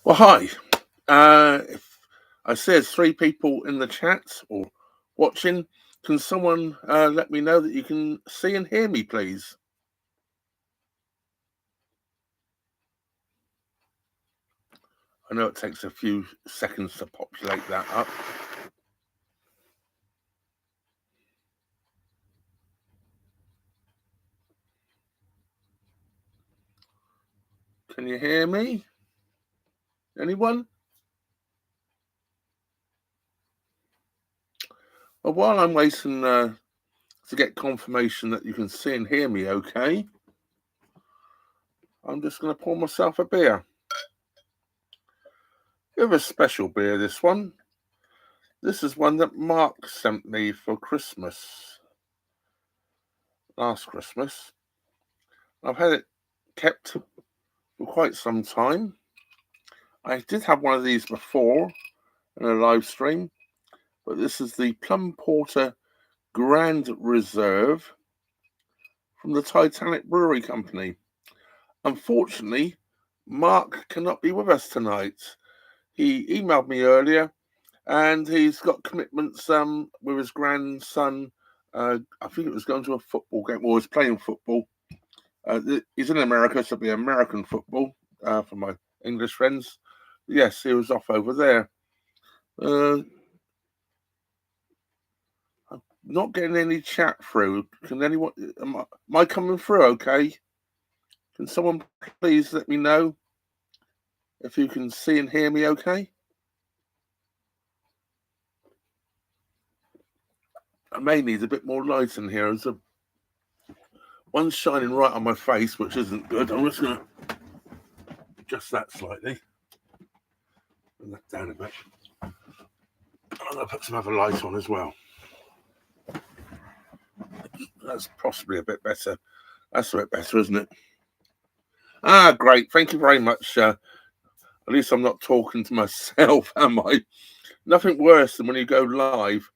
Well, hi. If I see there's three people in the chat or watching, can someone let me know that you can see and hear me, please? I know it takes a few seconds to populate that up. Can you hear me? Anyone? Well, while I'm waiting to get confirmation that you can see and hear me okay, I'm just going to pour myself a beer. Bit of a special beer, this one. This is one that Mark sent me for Christmas, last Christmas. I've had it kept for quite some time. I did have one of these before in a live stream, but this is the Plum Porter Grand Reserve from the Titanic Brewery Company. Unfortunately, Mark cannot be with us tonight. He emailed me earlier and he's got commitments with his grandson. I think it was going to a football game, or he's playing football. He's in America, so it'll be American football for my English friends. Yes, he was off over there. I'm not getting any chat through. Can anyone? Am I coming through? Okay. Can someone please let me know if you can see and hear me? Okay. I may need a bit more light in here. There's one's shining right on my face, which isn't good. I'm just going to adjust that slightly. Bring that down a bit. I'm going to put some other light on as well. That's possibly a bit better. That's a bit better, isn't it? Great. Thank you very much. At least I'm not talking to myself, am I? Nothing worse than when you go live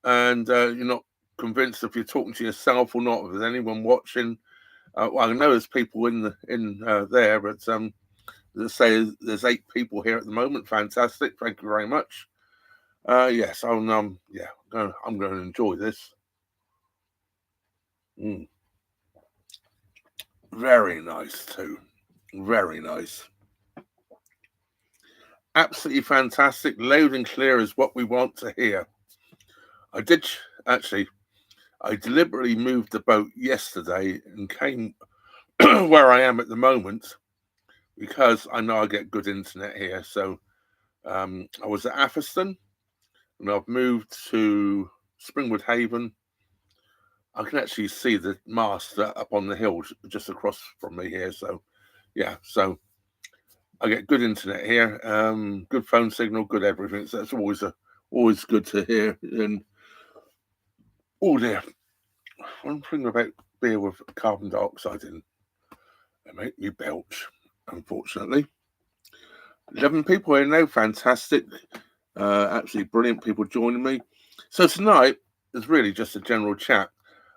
and you're not convinced if you're talking to yourself or not, if there's anyone watching. Well, I know there's people in there, but let's say there's 8 people here at the moment. Fantastic. Thank you very much. Yes, I'm going to enjoy this. Very nice too. Very nice. Absolutely fantastic. Loud and clear is what we want to hear. I deliberately moved the boat yesterday and came where I am at the moment because I know I get good internet here. So I was at Atherstone and I've moved to Springwood Haven. I can actually see the mast up on the hill just across from me here. So yeah, so I get good internet here, good phone signal, good everything. So that's always good to hear. And oh dear, one thing about beer with carbon dioxide in, they make me belch. Unfortunately, 11 people here now, fantastic, absolutely brilliant people joining me. So tonight is really just a general chat.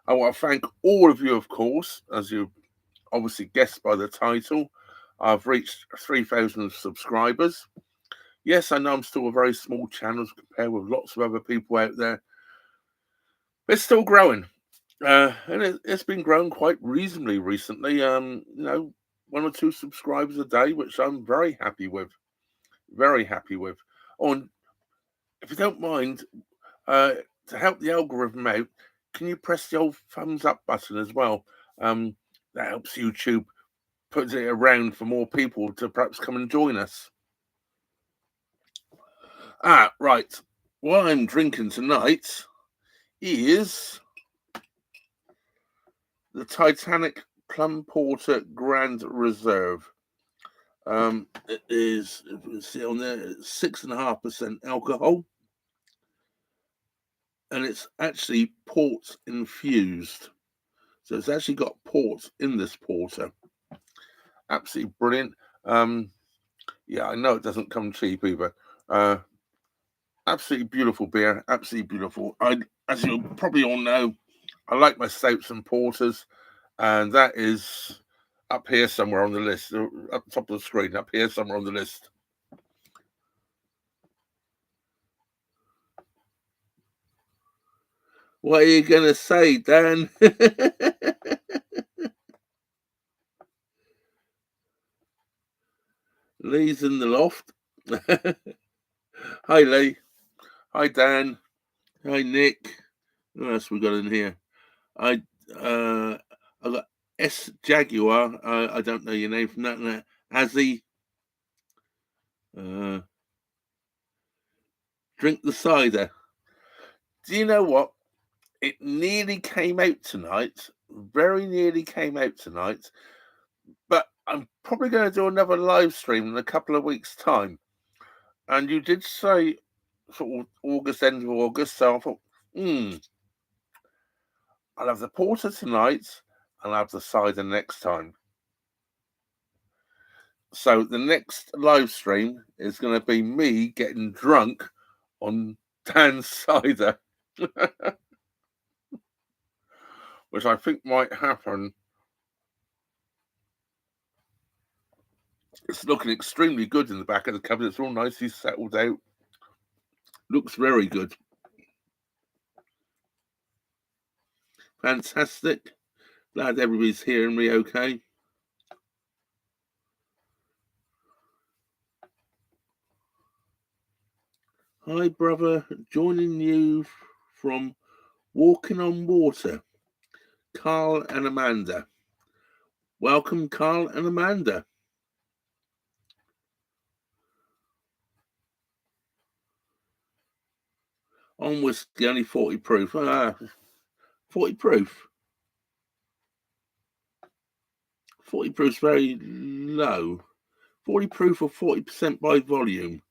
I want to thank all of you, of course, as you obviously guessed by the title. I've reached 3,000 subscribers. Yes, I know I'm still a very small channel compared with lots of other people out there. But it's still growing. And it's been growing quite reasonably recently. 1 or 2 subscribers a day, which I'm very happy with. Very happy with. Oh, and if you don't mind, to help the algorithm out, can you press the old thumbs up button as well? That helps YouTube put it around for more people to perhaps come and join us. Right. What I'm drinking tonight is the Titanic Plum Porter Grand Reserve. It is, you can see on there, 6.5% alcohol. And it's actually port infused. So it's actually got port in this porter. Absolutely brilliant. Yeah, I know it doesn't come cheap either. Absolutely beautiful beer. Absolutely beautiful. As you probably all know, I like my stouts and porters, and that is up here somewhere on the list, up top of the screen, up here somewhere on the list. What are you going to say, Dan? Lee's in the loft. Hi, Lee. Hi, Dan. Hi, Nick. Who else we got in here? I got S Jaguar. I don't know your name from that. Azzy. Drink the cider. Do you know what? It nearly came out tonight. Very nearly came out tonight. But I'm probably going to do another live stream in a couple of weeks' time. And you did say sort of August, end of August. So I thought, I'll have the porter tonight and I'll have the cider next time. So the next live stream is going to be me getting drunk on Dan's cider, which I think might happen. It's looking extremely good in the back of the cupboard. It's all nicely settled out. Looks very good. Fantastic. Glad everybody's hearing me okay. Hi, brother. Joining you from Walking on Water. Carl and Amanda. Welcome, Carl and Amanda. On whiskey, only 40 proof. 40 proof. 40 proof's very low. 40 proof or 40% by volume.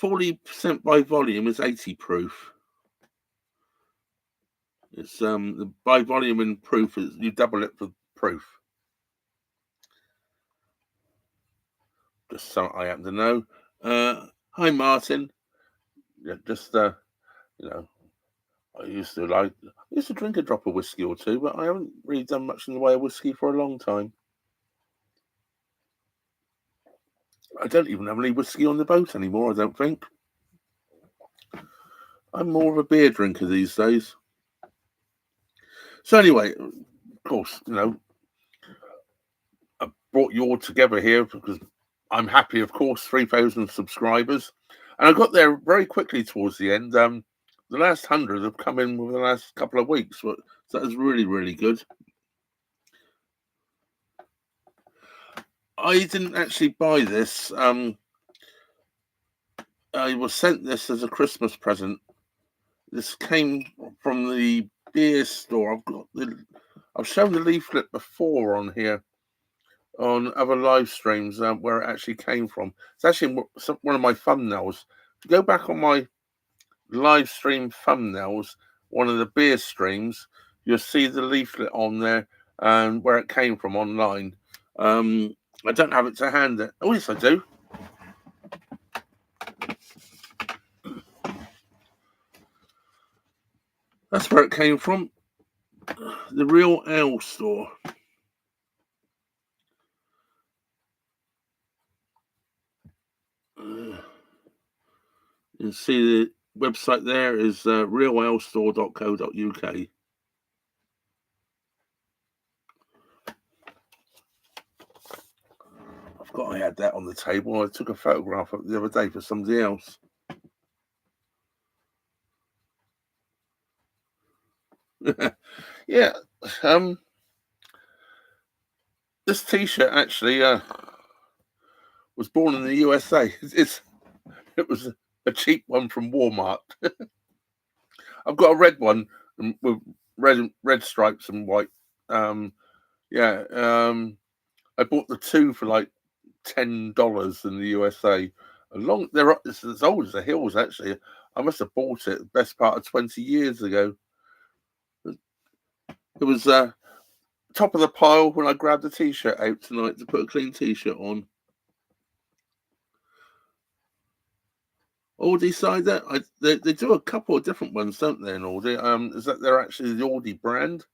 40% by volume is 80 proof. It's the by volume and proof is you double it for proof. Just so I happen to know. Hi Martin. Yeah, just you know, I used to drink a drop of whiskey or two, but I haven't really done much in the way of whiskey for a long time. I don't even have any whiskey on the boat anymore, I don't think. I'm more of a beer drinker these days. So anyway, of course, I brought you all together here because I'm happy, of course, 3,000 subscribers. And I got there very quickly towards the end. The last 100 have come in within the last couple of weeks. So that was really, really good. I didn't actually buy this. I was sent this as a Christmas present. This came from the beer store. I've shown the leaflet before on here on other live streams where it actually came from. It's actually one of my thumbnails. If you go back on my live stream thumbnails, one of the beer streams, you'll see the leaflet on there and where it came from online. I don't have it to hand. Oh, yes, I do. That's where it came from. The Real Ale Store. You see the website there is realalestore.co.uk. I forgot I had that on the table. I took a photograph of it the other day for somebody else. Yeah. This T-shirt actually was born in the USA. It was a cheap one from Walmart. I've got a red one with red stripes and white. I bought the two for like $10 in the USA. It's as old as the hills actually. I must have bought it the best part of 20 years ago. It was top of the pile when I grabbed the T-shirt out tonight to put a clean T-shirt on. Aldi cider, they do a couple of different ones, don't they? In Aldi, is that they're actually the Aldi brand?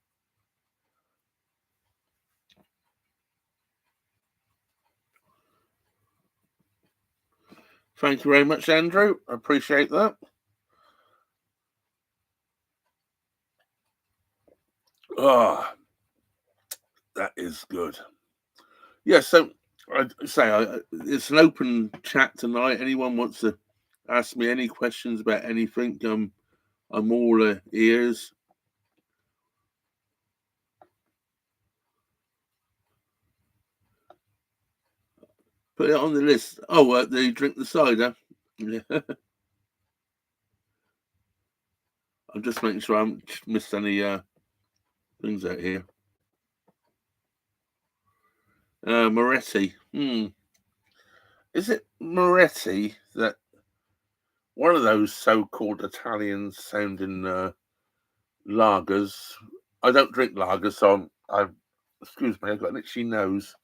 Thank you very much, Andrew. I appreciate that. Oh, that is good. Yeah, so I'd say it's an open chat tonight. Anyone wants to ask me any questions about anything, I'm all ears. Put it on the list. Oh, they drink the cider. Yeah. I'm just making sure I haven't missed any things out here. Moretti. Is it Moretti that one of those so-called Italian sounding lagers? I don't drink lagers, so I'm excuse me, I've got an itchy nose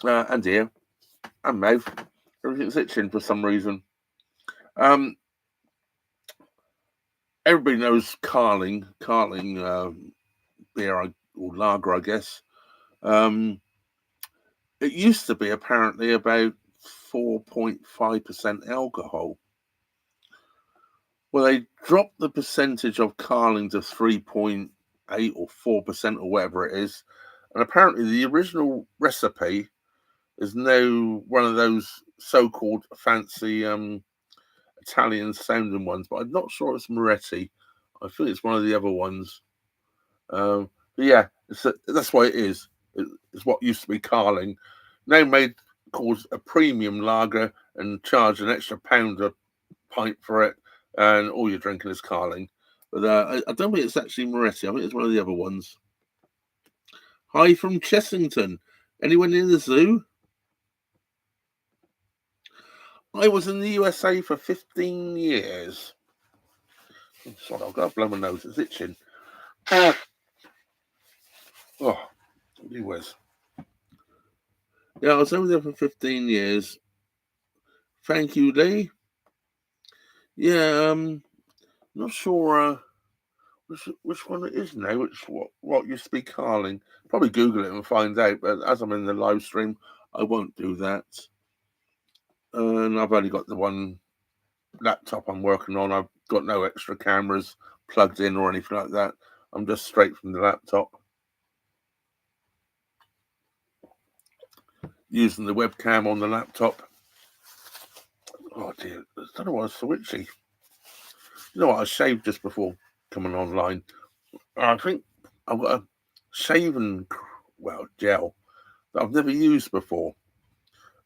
and ear and mouth. Everything's itching for some reason. Um, Everybody knows Carling beer or lager, I guess. Um, it used to be apparently about 4.5% alcohol. Well, they dropped the percentage of Carling to 3.8 or 4% or whatever it is. And apparently the original recipe is now one of those so-called fancy Italian sounding ones, but I'm not sure it's Moretti. I think it's one of the other ones. But yeah, that's why it is. It's what used to be Carling. Now made called a premium lager and charge an extra £1 a pint for it, and all you're drinking is Carling. But I don't think it's actually Moretti. I think it's one of the other ones. Hi from Chessington. Anyone in the zoo? I was in the USA for 15 years. Oh, sorry, I've got to blow my nose. It's itching. Oh, gee whiz. Yeah, I was over there for 15 years. Thank you, Lee. Yeah, not sure which one it is now. Which what used to be Carling. Probably Google it and find out. But as I'm in the live stream, I won't do that. And I've only got the one laptop I'm working on. I've got no extra cameras plugged in or anything like that. I'm just straight from the laptop. Using the webcam on the laptop. Oh dear, I don't know why it's so itchy. You know what? I shaved just before coming online. I think I've got a shaving gel that I've never used before,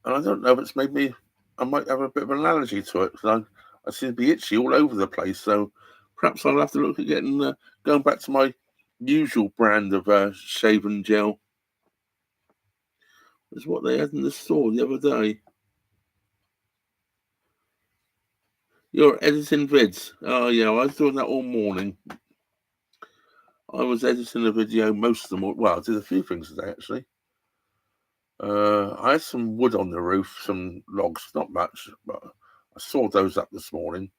and I don't know if it's made me. I might have a bit of an allergy to it because I seem to be itchy all over the place. So perhaps I'll have to look at getting going back to my usual brand of shaving gel. Is what they had in the store the other day. You're editing vids. Oh yeah, I was doing that all morning. I was editing a video most of them. Well, I did a few things today actually. I had some wood on the roof, some logs, not much, but I sawed those up this morning.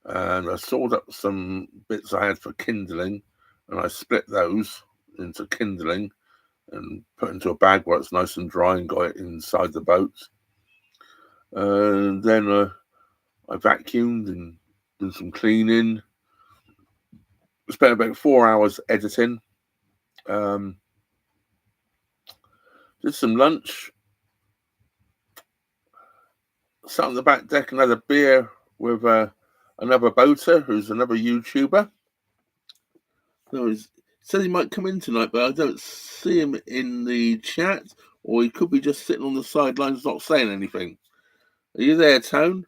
And I sawed up some bits I had for kindling, and I split those into kindling and put into a bag where it's nice and dry and got it inside the boat. And then I vacuumed and did some cleaning. Spent about 4 hours editing. Did some lunch. Sat on the back deck and had a beer with another boater who's another YouTuber. No, he said he might come in tonight, but I don't see him in the chat, or he could be just sitting on the sidelines not saying anything. Are you there, Tone?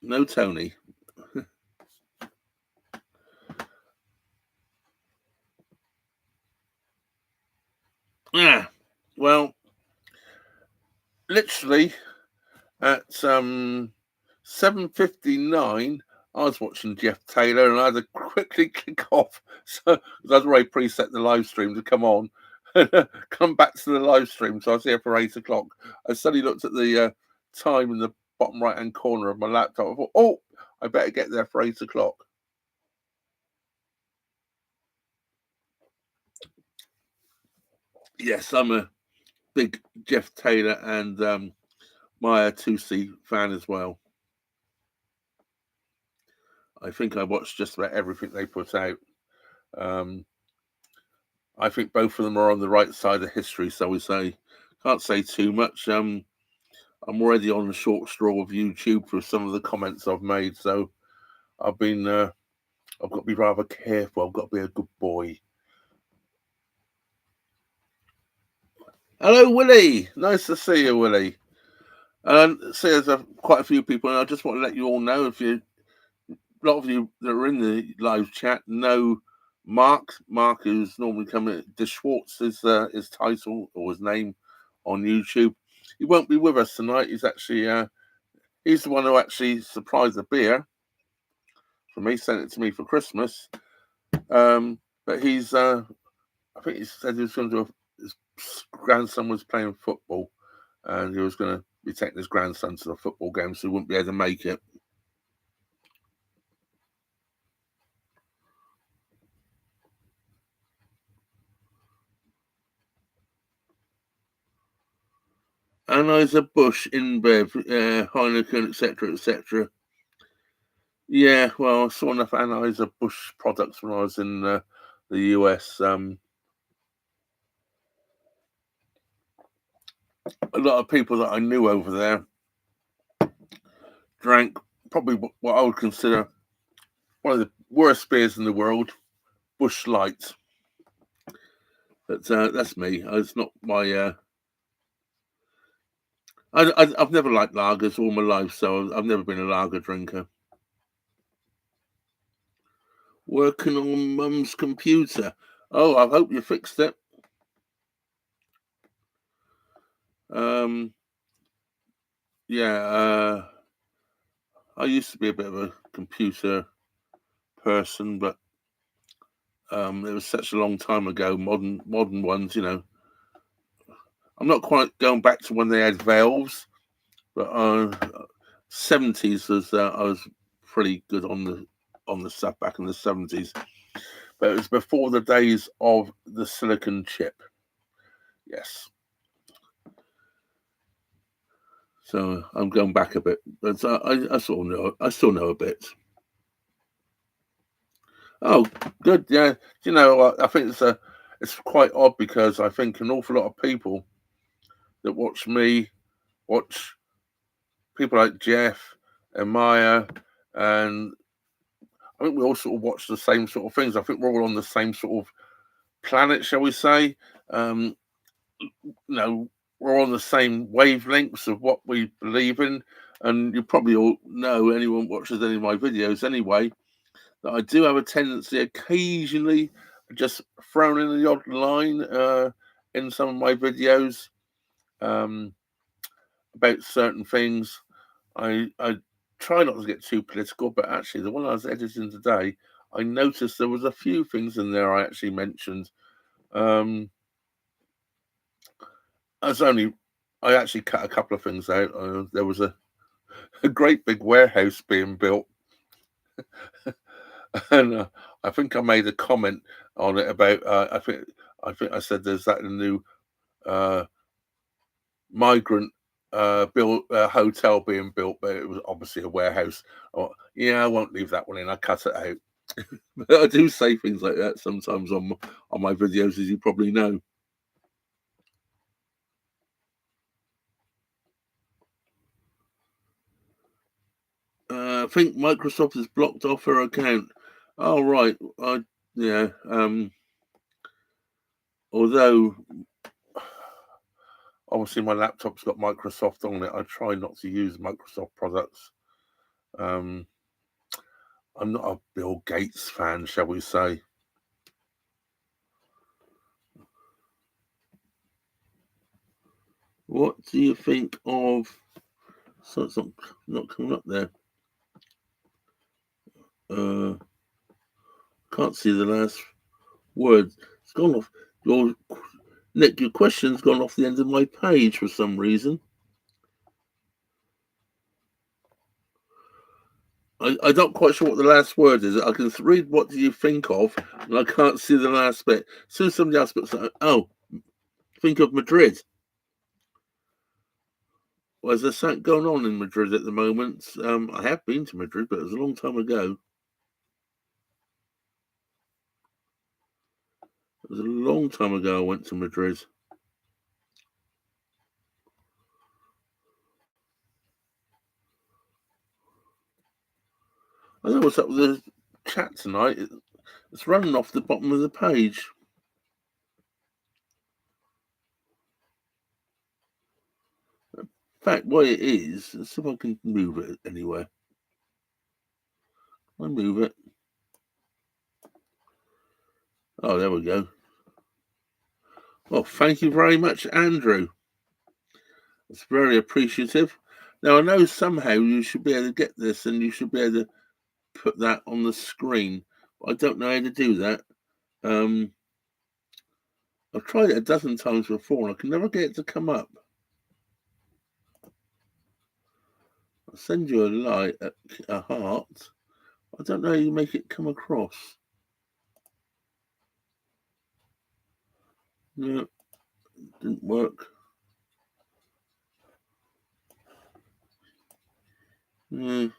No, Tony. Well, literally at 7:59, I was watching Jeff Taylor, and I had to quickly click off. So I'd already preset the live stream to come on, come back to the live stream. So I was here for 8 o'clock. I suddenly looked at the time in the bottom right hand corner of my laptop. I thought, oh, I better get there for 8 o'clock. Yes, I'm a big Jeff Taylor and Maya 2C fan as well. I think I watched just about everything they put out. I think both of them are on the right side of history, so we say. Can't say too much. I'm already on the short straw of YouTube for some of the comments I've made, so I've got to be rather careful. I've got to be a good boy. Hello, Willie. Nice to see you, Willie. See, there's quite a few people, and I just want to let you all know, a lot of you that are in the live chat know Mark. Mark, who's normally coming, De Schwartz is his title or his name on YouTube. He won't be with us tonight. He's actually he's the one who actually supplied the beer for me, sent it to me for Christmas. But he's I think he said he was going to do his grandson was playing football, and he was going to be taking his grandson to the football game, so he wouldn't be able to make it. Anheuser-Busch, InBev, Heineken, etc., etc. Yeah, well, I saw enough Anheuser-Busch products when I was in the US. A lot of people that I knew over there drank probably what I would consider one of the worst beers in the world, Busch Light. But that's me. It's not my. I've never liked lagers all my life, so I've never been a lager drinker. Working on Mum's computer. Oh, I hope you fixed it. Yeah. I used to be a bit of a computer person, but it was such a long time ago. Modern ones, I'm not quite going back to when they had valves, but 70s was I was pretty good on the stuff back in the 70s. But it was before the days of the silicon chip. Yes. So I'm going back a bit, but I still know a bit. Oh, good. Yeah. I think it's quite odd because I think an awful lot of people that watch me watch people like Jeff and Maya, and I think we all sort of watch the same sort of things. I think we're all on the same sort of planet, shall we say? We're on the same wavelengths of what we believe in, and you probably all know, anyone watches any of my videos anyway, that I do have a tendency occasionally just thrown in the odd line in some of my videos about certain things. I try not to get too political, but actually the one I was editing today, I noticed there was a few things in there I actually mentioned. I actually cut a couple of things out. There was a great big warehouse being built, and I think I made a comment on it about. I think I said there's that new migrant hotel being built, but it was obviously a warehouse. Yeah, I won't leave that one in. I cut it out. But I do say things like that sometimes on my videos, as you probably know. I think Microsoft has blocked off her account. Oh, right. Yeah. Although obviously my laptop's got Microsoft on it, I try not to use Microsoft products. I'm not a Bill Gates fan, shall we say. What do you think of? So it's not coming up there. Can't see the last word. It's gone off. Nick, your question's gone off the end of my page for some reason. I'm not quite sure what the last word is. I can read what do you think of, and I can't see the last bit. As soon as somebody else puts, think of Madrid. Well, there's something going on in Madrid at the moment. I have been to Madrid, but it was a long time ago. It was a long time ago I went to Madrid. I don't know what's up with the chat tonight. It's running off the bottom of the page. In fact, what it is, let's see if I can move it anywhere. I move it. Oh, there we go. Well, thank you very much, Andrew. It's very appreciative. Now, I know somehow you should be able to get this and you should be able to put that on the screen. But I don't know how to do that. I've tried it a dozen times before and I can never get it to come up. I'll send you a light, a heart. I don't know how you make it come across. No, didn't work. I'm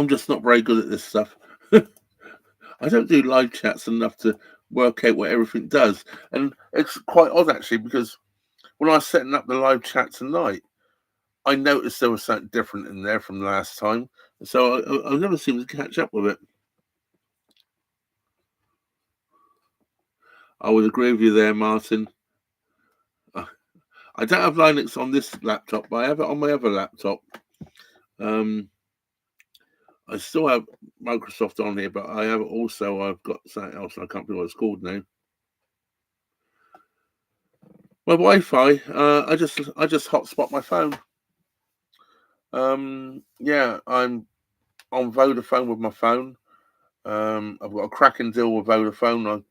just not very good at this stuff. I don't do live chats enough to work out what everything does. And it's quite odd actually, because when I was setting up the live chat tonight, I noticed there was something different in there from last time. So I never seem to catch up with it. I would agree with you there, Martin. I don't have Linux on this laptop, but I have it on my other laptop. I still have Microsoft on here, but I've got something else. I can't remember what it's called now. My Wi-Fi. I just hotspot my phone. Yeah, I'm on Vodafone with my phone. I've got a cracking deal with Vodafone.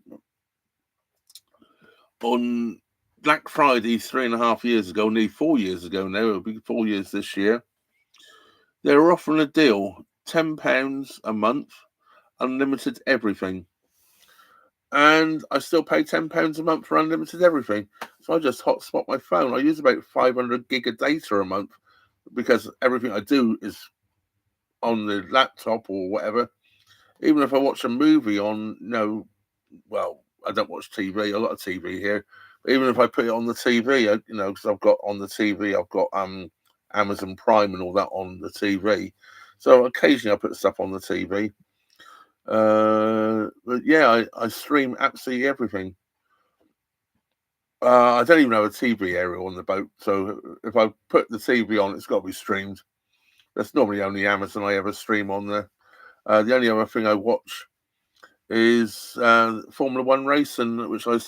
On Black Friday 3.5 years ago, nearly 4 years ago now, it'll be 4 years this year, they were offering a deal, £10 a month, unlimited everything. And I still pay £10 a month for unlimited everything. So I just hotspot my phone. I use about 500 gig of data a month because everything I do is on the laptop or whatever. Even if I watch a movie on, well, I don't watch TV, a lot of TV here. But even if I put it on the TV, because I've got on the TV, I've got Amazon Prime and all that on the TV. So occasionally I put stuff on the TV. But yeah, I stream absolutely everything. I don't even have a TV area on the boat, so if I put the TV on, it's got to be streamed. That's normally only Amazon I ever stream on there. The only other thing I watch is Formula One racing, which I've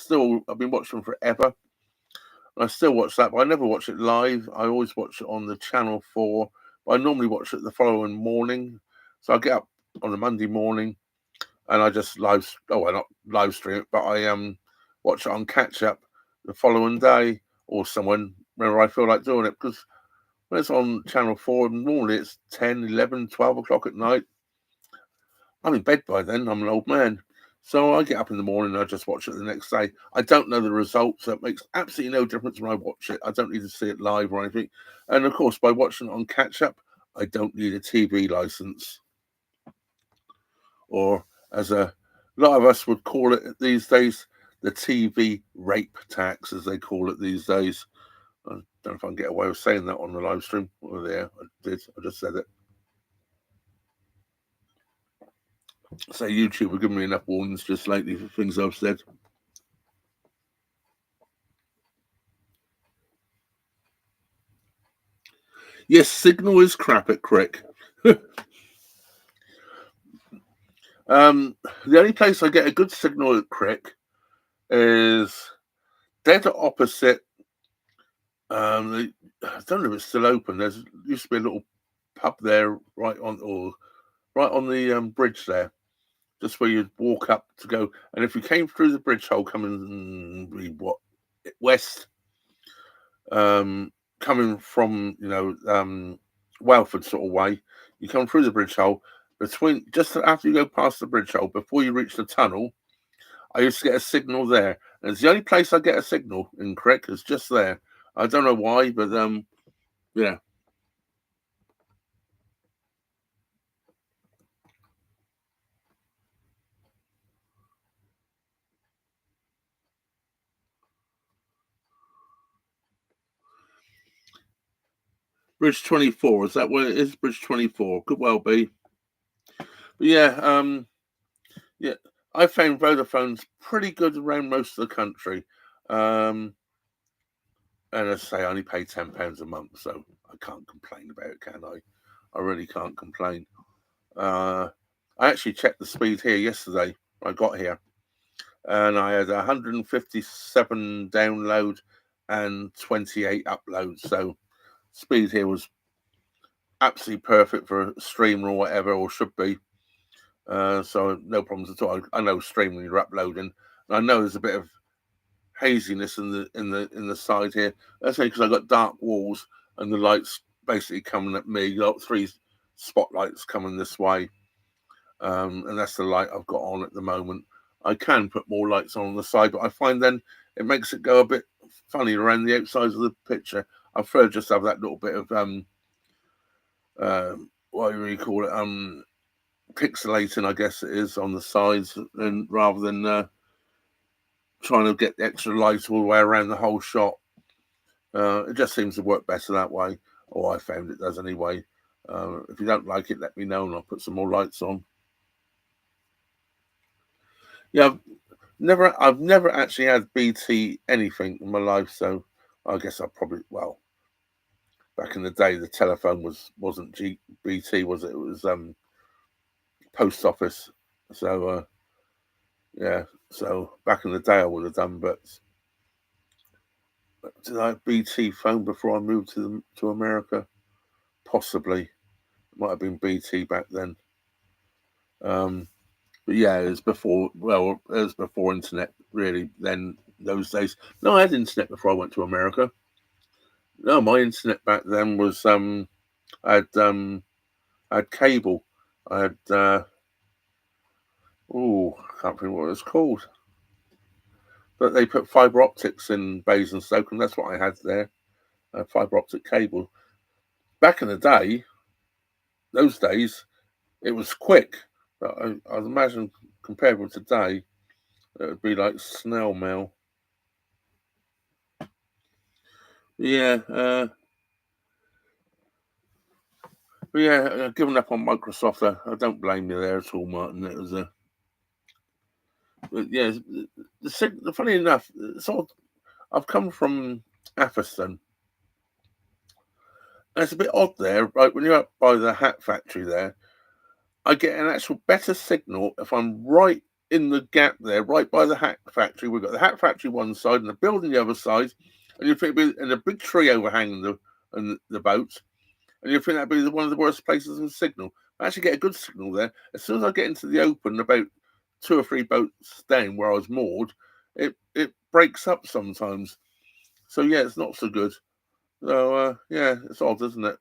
been watching forever. I still watch that, but I never watch it live. I always watch it on the Channel 4. But I normally watch it the following morning. So I get up on a Monday morning and I just not live stream it, but I watch it on catch up the following day or whenever I feel like doing it. Because when it's on Channel 4, normally it's 10, 11, 12 o'clock at night. I'm in bed by then. I'm an old man. So I get up in the morning and I just watch it the next day. I don't know the results. So it makes absolutely no difference when I watch it. I don't need to see it live or anything. And of course, by watching it on catch up, I don't need a TV license. Or as a lot of us would call it these days, the TV rape tax, as they call it these days. I don't know if I can get away with saying that on the live stream. Oh, there, I did. I just said it. So YouTube have given me enough warnings just lately for things I've said. Yes, signal is crap at Crick. The only place I get a good signal at Crick is dead opposite. I don't know if it's still open. There used to be a little pub there right on the bridge there, just where you'd walk up to go. And if you came through the bridge hole coming west, coming from Welford sort of way, you come through the bridge hole. Just after you go past the bridge hole, before you reach the tunnel, I used to get a signal there. And it's the only place I get a signal in Crick. It's just there. I don't know why, but yeah. Bridge 24, is that what it is? Bridge 24, could well be. But yeah, yeah, I found Vodafone's pretty good around most of the country. And as I say, I only pay £10 a month, so I can't complain about it, can I? I really can't complain. I actually checked the speed here yesterday when I got here, and I had 157 download and 28 uploads. So speed here was absolutely perfect for a stream or whatever, or should be. So no problems at all. I know stream when you're uploading. And I know there's a bit of haziness in the side here. That's because I got dark walls and the lights basically coming at me. You got 3 spotlights coming this way, and that's the light I've got on at the moment. I can put more lights on the side, but I find then it makes it go a bit funny around the outsides of the picture. I prefer just have that little bit of what do you call it? Pixelating, I guess it is, on the sides, and rather than trying to get the extra light all the way around the whole shot. It just seems to work better that way, or I found it does anyway. If you don't like it, let me know and I'll put some more lights on. Yeah, I've never actually had BT anything in my life, so I guess I probably, well, back in the day the telephone wasn't BT, was it? It was post office. So yeah, so back in the day I would have done, but did I have BT phone before I moved to America? Possibly. It might have been BT back then. But yeah, it was before. Well, it was before internet, really. Then those days. No, I had internet before I went to America. No, my internet back then was I had cable. I had I can't remember what it was called. But they put fibre optics in Basingstoke, and that's what I had there. Fibre optic cable. Back in the day, those days, it was quick. But I'd imagine compared with today, it would be like snail mail. Yeah, but yeah, giving up on Microsoft, I don't blame you there at all, Martin. It was but yeah, funny enough, I've come from Atherstone. And it's a bit odd there, right? When you're up by the hat factory there, I get an actual better signal if I'm right in the gap there, right by the hat factory. We've got the hat factory one side and the building the other side, and you think and a big tree overhanging the boat, and you think that'd be one of the worst places in signal. I actually get a good signal there. As soon as I get into the open, about 2 or 3 boats down where I was moored, it breaks up sometimes. So yeah, it's not so good. So yeah, it's odd, isn't it?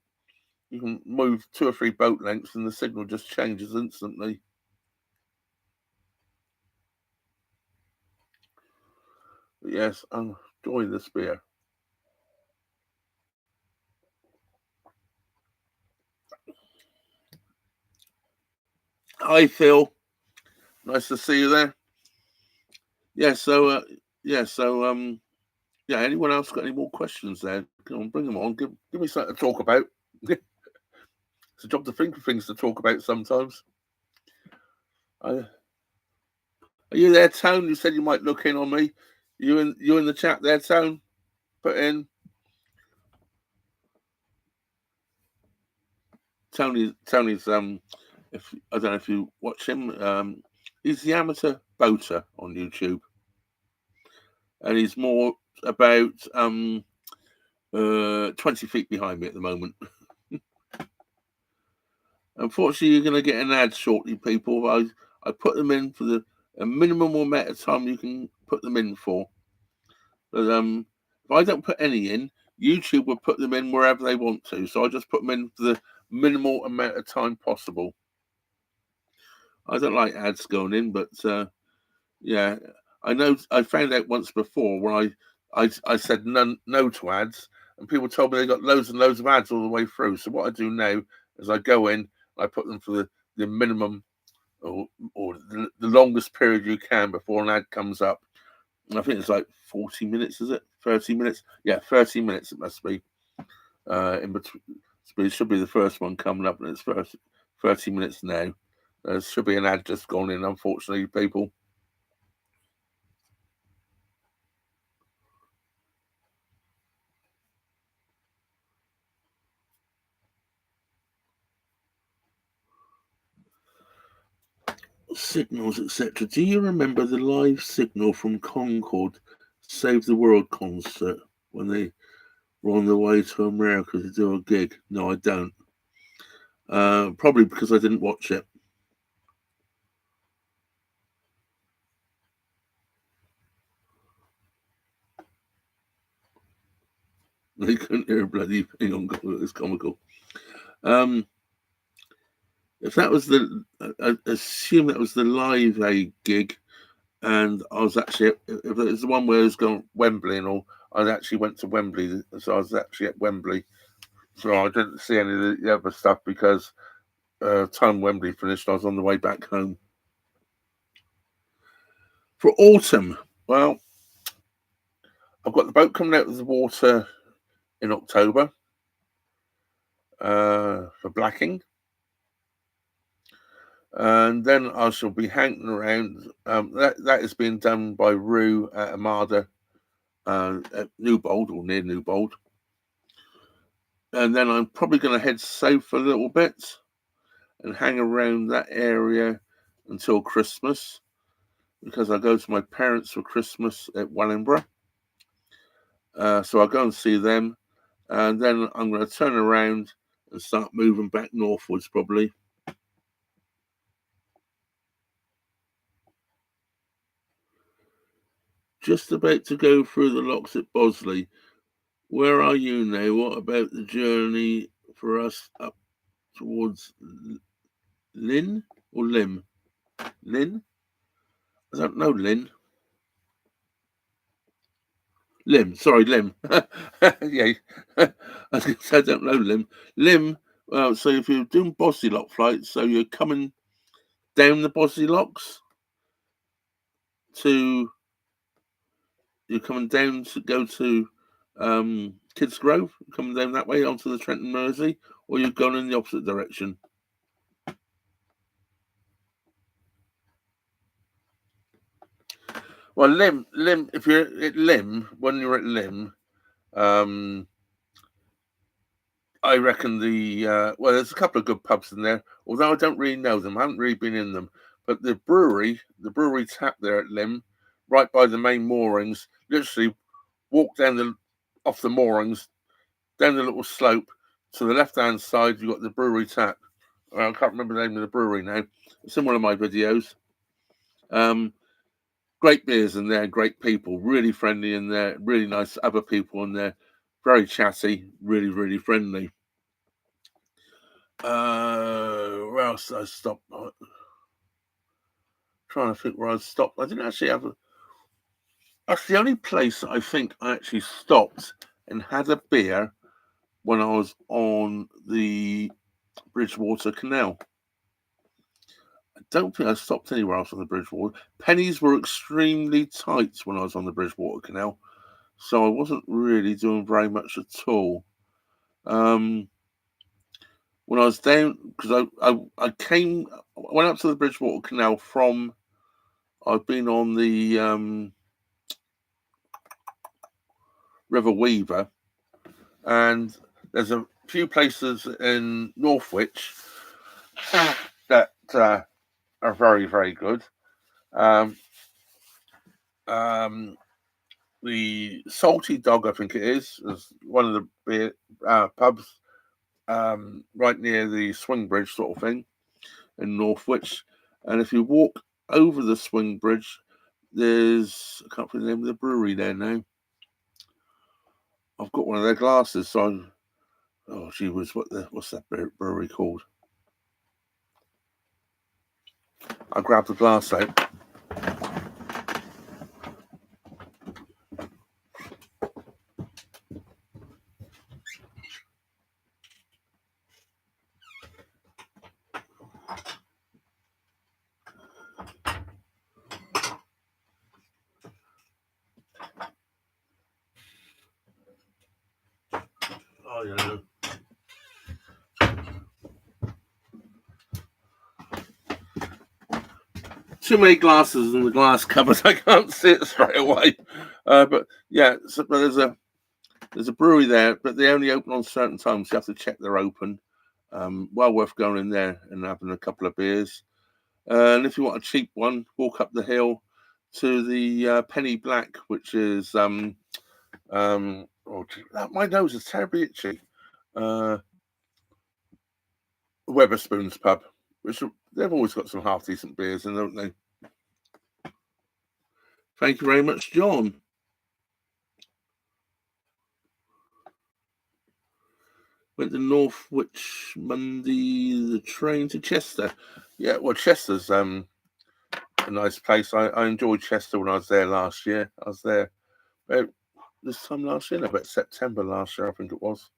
You can move 2 or 3 boat lengths and the signal just changes instantly. But yes, I'm enjoying this beer. Hi, Phil. Nice to see you there. Yeah, so yeah. Anyone else got any more questions there? Come on, bring them on. Give me something to talk about. It's a job to think of things to talk about sometimes. Are you there, Tone? You said you might look in on me. You in the chat there, Tone? Put in. Tony's if I don't know if you watch him, he's the amateur boater on YouTube, and he's more about 20 feet behind me at the moment. Unfortunately, you're going to get an ad shortly, people. I put them in for the a minimum amount of time you can put them in for. But if I don't put any in, YouTube will put them in wherever they want to. So I just put them in for the minimal amount of time possible. I don't like ads going in, but yeah, I know. I found out once before when I said no to ads, and people told me they got loads and loads of ads all the way through. So what I do now is I go in, I put them for the minimum or the longest period you can before an ad comes up. And I think it's like 40 minutes, is it? 30 minutes? Yeah, 30 minutes it must be in between. it should be the first one coming up, and it's first 30 minutes now. There should be an ad just gone in, unfortunately, people. Signals, etc. Do you remember the live signal from Concord Save the World concert when they were on their way to America to do a gig? No, I don't. Probably because I didn't watch it. They couldn't hear a bloody thing on. It's comical. If that was I assume that was the Live Aid gig, and I was actually, if it was the one where I was going Wembley and all, I actually went to Wembley, so I was actually at Wembley. So I didn't see any of the other stuff because time Wembley finished, I was on the way back home. For autumn, well, I've got the boat coming out of the water in October for blacking. And then I shall be hanging around. That is being done by Rue at Armada at Newbold, or near Newbold. And then I'm probably going to head south a little bit and hang around that area until Christmas, because I go to my parents for Christmas at Wellingborough. So I'll go and see them, and then I'm going to turn around and start moving back northwards, probably. Just about to go through the locks at Bosley. Where are you now? What about the journey for us up towards Lynn or Lim? Lynn? I don't know, Lynn. Lim, sorry, Lim. Yeah, I was going to say I don't know Lim. Lim, so if you're doing Bosley Lock flights, so you're coming down the Bosley Locks you're coming down to go to Kidsgrove, coming down that way onto the Trenton Mersey, or you're going in the opposite direction? Well, Lim, if you're at Lim, when you're at Lim, I reckon well, there's a couple of good pubs in there, although I don't really know them. I haven't really been in them. But the brewery tap there at Lim, right by the main moorings, literally walk off the moorings, down the little slope, to the left-hand side, you've got the brewery tap. I can't remember the name of the brewery now. It's in one of my videos. Great beers in there, great people, really friendly in there, really nice other people in there, very chatty, really, really friendly. Where else did I stop? Trying to think where I stopped. I didn't actually have that's the only place I think I actually stopped and had a beer when I was on the Bridgewater Canal. I don't think I stopped anywhere else on the Bridgewater. Pennies were extrememely tight when I was on the Bridgewater Canal, so I wasn't really doing very much at all. When I was down, because I went up to the Bridgewater Canal from, I've been on the River Weaver, and there's a few places in Northwich that are very, very good. The Salty Dog, I think it is one of the beer pubs right near the swing bridge sort of thing in Northwich. And if you walk over the swing bridge, there's, I can't think of the name of the brewery there now. I've got one of their glasses, so oh gee whiz, what's that brewery called? I grabbed the glass out. Oh yeah. too many glasses in the glass cupboard. I can't see it straight away. But yeah, but there's a brewery there, but they only open on certain times. You have to check they're open. Well worth going in there and having a couple of beers. And if you want a cheap one, walk up the hill to the Penny Black, which is my nose is terribly itchy. Weatherspoon's pub, which they've always got some half decent beers in, don't they? Thank you very much, John. Went to Northwich Monday, the train to Chester. Yeah, well, Chester's a nice place. I enjoyed Chester when I was there last year. I was there this time last year, about September last year, I think it was.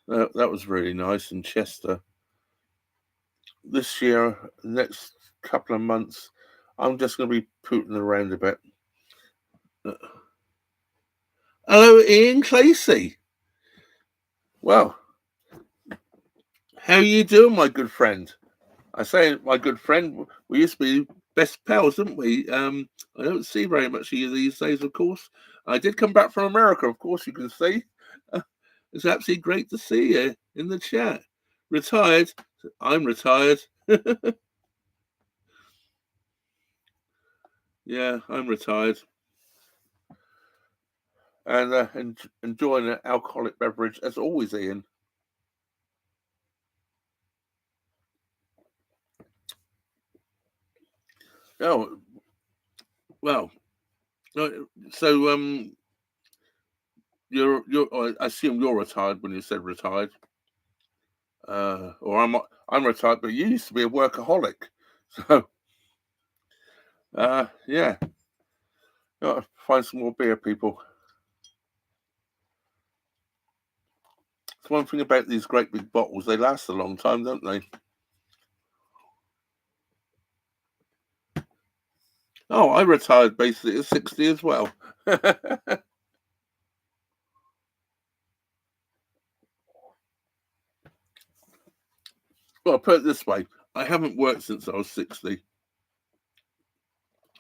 That was really nice in Chester. This year, next couple of months, I'm just going to be pooting around a bit. Hello, Ian Clacy. Well, how are you doing, my good friend? I say, my good friend, we used to be best pals, didn't we? I don't see very much of you these days, of course. I did come back from America, of course, you can see. It's absolutely great to see you in the chat. Retired. I'm retired. Yeah, I'm retired. And enjoying an alcoholic beverage, as always, Ian. Oh, well, so you're I assume you're retired when you said retired. Or I'm retired, but you used to be a workaholic. So yeah. Gotta find some more beer, people. It's one thing about these great big bottles, they last a long time, don't they? Oh, I retired basically at 60 as well. Well, I'll put it this way. I haven't worked since I was 60.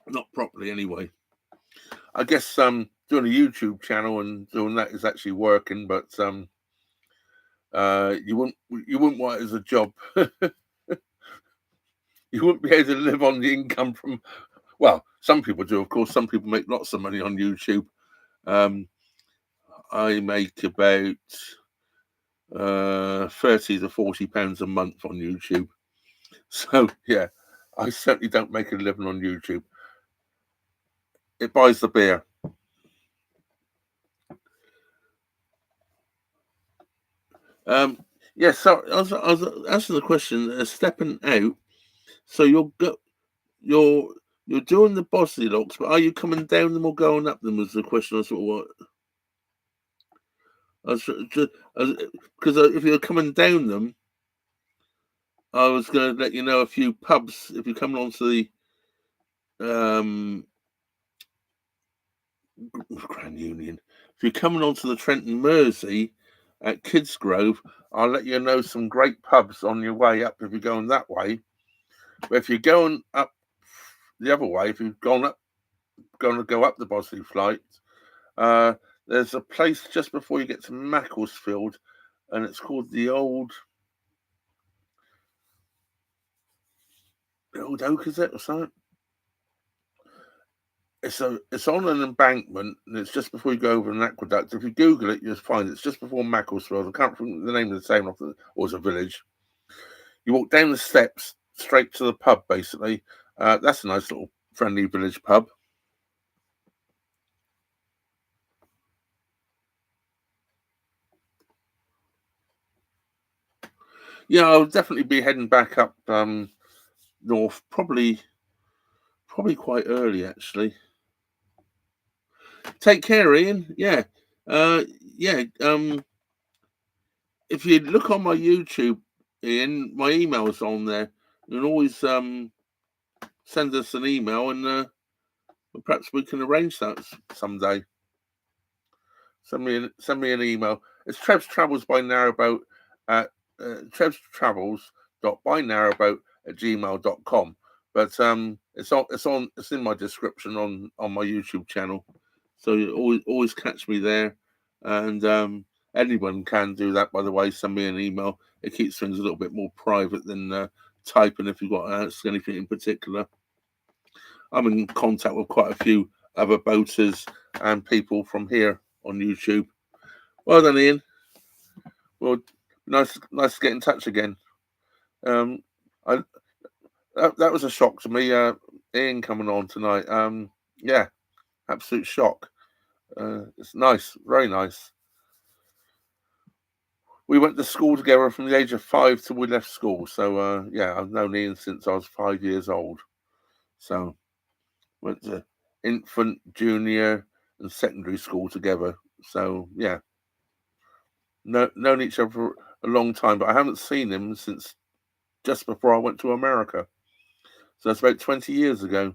Not properly, anyway. I guess doing a YouTube channel and doing that is actually working, but you wouldn't want it as a job. You wouldn't be able to live on the income from. Well, some people do, of course. Some people make lots of money on YouTube. I make about 30 to 40 pounds a month on YouTube. So yeah, I certainly don't make a living on YouTube. It buys the beer. Yeah, so I was answering the question, stepping out. So you're doing the Bosley locks, but are you coming down them or going up them? Was the question. I sort of what. Because if you're coming down them, I was going to let you know a few pubs if you're coming onto the Grand Union. If you're coming onto the Trenton Mersey at Kidsgrove, I'll let you know some great pubs on your way up if you're going that way. But if you're going up the other way, if you're going to go up the Bosley flight, there's a place just before you get to Macclesfield, and it's called the Old Oak, is it, or something? It's on an embankment, and it's just before you go over an aqueduct. If you Google it, you'll find it's just before Macclesfield. I can't remember the name of the town, or it's a village. You walk down the steps straight to the pub, basically. That's a nice little friendly village pub. Yeah, I'll definitely be heading back up north, probably quite early, actually. Take care, Ian. Yeah. Yeah. If you look on my YouTube, Ian, my email's on there. You can always send us an email, and perhaps we can arrange that someday. Send me an email. It's Trev's Travels by Narrowboat at Trev's Travels.bynarrowboat@gmail.com. But it's in my description on my YouTube channel, so you always catch me there. And anyone can do that, by the way. Send me an email. It keeps things a little bit more private than typing if you've got to ask anything in particular. I'm in contact with quite a few other boaters and people from here on YouTube. Well done, Ian. Well, nice to get in touch again. I that was a shock to me. Ian coming on tonight. Yeah, absolute shock. It's nice, very nice. We went to school together from the age of 5 till we left school. So yeah, I've known Ian since I was 5 years old. So went to infant, junior, and secondary school together. So yeah, known each other for a long time, but I haven't seen him since just before I went to America. So that's about 20 years ago.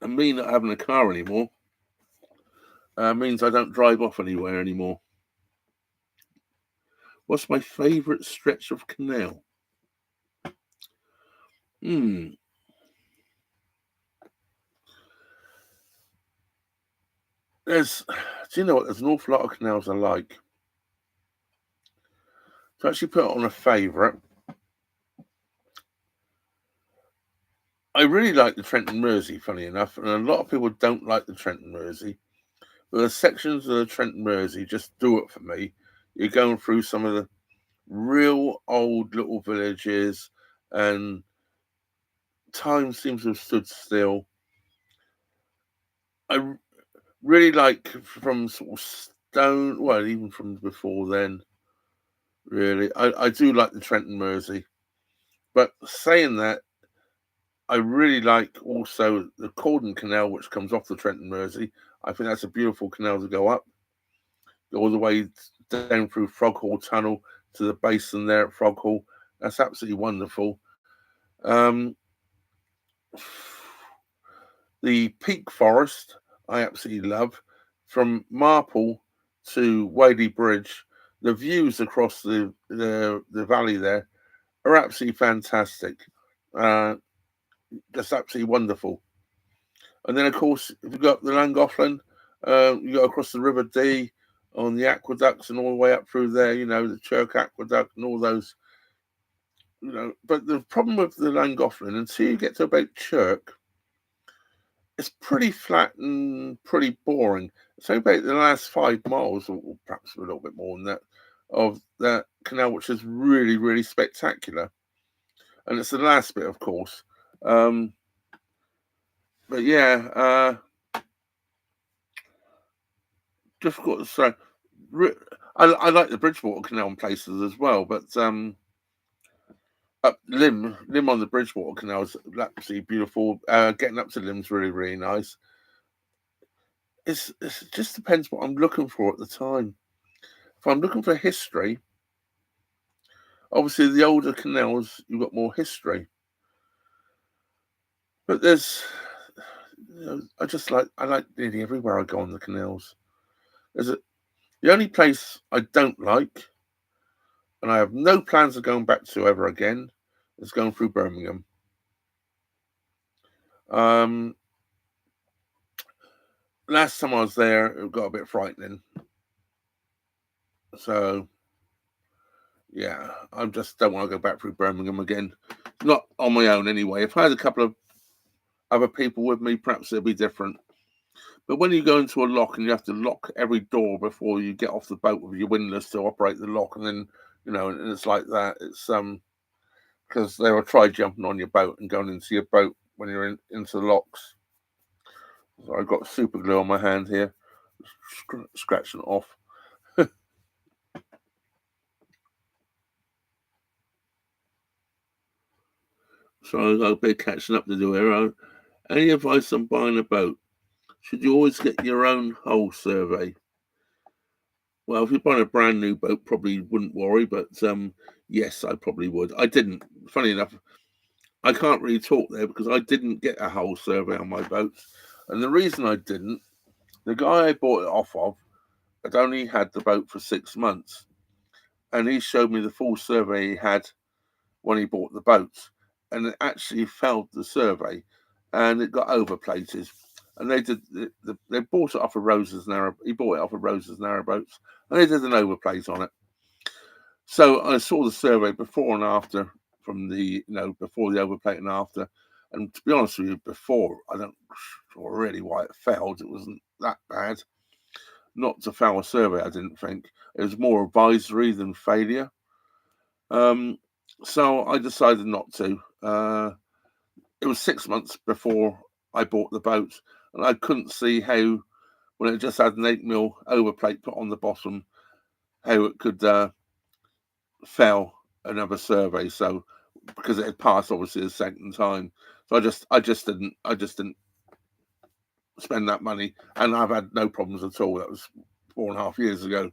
And me not having a car anymore means I don't drive off anywhere anymore. What's my favourite stretch of canal? Do you know what? There's an awful lot of canals I like. To actually put it on a favourite, I really like the Trent and Mersey, funny enough, and a lot of people don't like the Trent and Mersey. But the sections of the Trent and Mersey just do it for me. You're going through some of the real old little villages, and time seems to have stood still. I really like from sort of Stone, well, even from before then, really. I do like the Trent and Mersey. But saying that, I really like also the Corden Canal, which comes off the Trent and Mersey. I think that's a beautiful canal to go up, go all the way down through Froghall Tunnel to the basin there at Froghall. That's absolutely wonderful. The Peak Forest, I absolutely love. From Marple to Wadley Bridge, the views across the valley there are absolutely fantastic. That's absolutely wonderful. And then, of course, if you go up the Llangollen, you go across the River Dee on the aqueducts and all the way up through there, the Chirk Aqueduct and all those, But the problem with the Llangollen, until you get to about Chirk, it's pretty flat and pretty boring. It's only about the last 5 miles, or perhaps a little bit more than that, of that canal, which is really, really spectacular. And it's the last bit, of course. But yeah, difficult to say. I like the Bridgewater Canal in places as well, but up Lim on the Bridgewater Canal is absolutely beautiful. Getting up to Lim's really, really nice. It just depends what I'm looking for at the time. If I'm looking for history, obviously the older canals, you've got more history. But there's, I like nearly everywhere I go on the canals. The only place I don't like, and I have no plans of going back to ever again, is going through Birmingham. Last time I was there, it got a bit frightening. So, yeah, I just don't want to go back through Birmingham again. Not on my own anyway. If I had a couple of other people with me, perhaps it'd be different. But when you go into a lock and you have to lock every door before you get off the boat with your windlass to operate the lock, and then, and it's like that. It's because they will try jumping on your boat and going into your boat when you're into the locks. So I've got super glue on my hand here, scratching it off. So I've got a bit of catching up to do here. Any advice on buying a boat? Should you always get your own hull survey? Well, if you're buying a brand new boat, probably wouldn't worry, but yes, I probably would. I didn't. Funny enough, I can't really talk there because I didn't get a hull survey on my boat. And the reason I didn't, the guy I bought it off of had only had the boat for 6 months. and he showed me the full survey he had when he bought the boats, and it actually failed the survey, and it got overplated. And they did. They bought it off of Rose's Narrow. He bought it off of Rose's Narrowboats, and they did an overplate on it. So I saw the survey before and after from the before the overplate and after. And to be honest with you, before I don't know really why it failed. It wasn't that bad. Not to fail a survey, I didn't think. It was more advisory than failure. So I decided not to. It was 6 months before I bought the boat, and I couldn't see how, when it just had an 8mm overplate put on the bottom, how it could fail another survey. So because it had passed obviously the second time, so I just didn't spend that money, and I've had no problems at all. That was 4.5 years ago.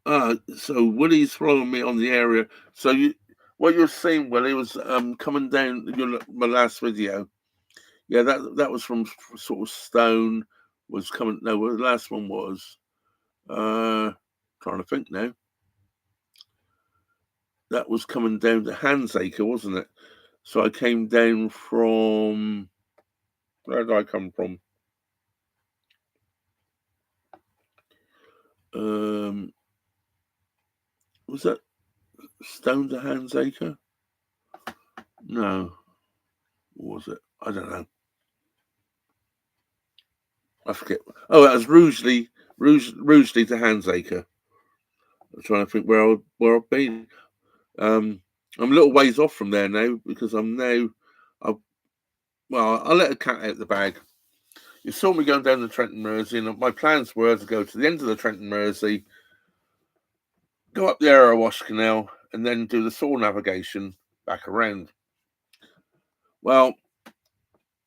So Willie's following me on the area. So what you're seeing, Willie, was coming down my last video. Yeah, that was from sort of Stone. Was coming. No, the last one was. Trying to think now. That was coming down to Handsacre, wasn't it? So I came down from. Where did I come from? Was that Stone to Handsacre? No. What was it? I don't know. I forget. Oh, that was Rugeley to Handsacre. I'm trying to think where I've been. I'm a little ways off from there now because I'm now. I'll let a cat out the bag. You saw me going down the Trenton Mersey, and my plans were to go to the end of the Trenton Mersey, go up the Arrowash Canal, and then do the Saw navigation back around. Well,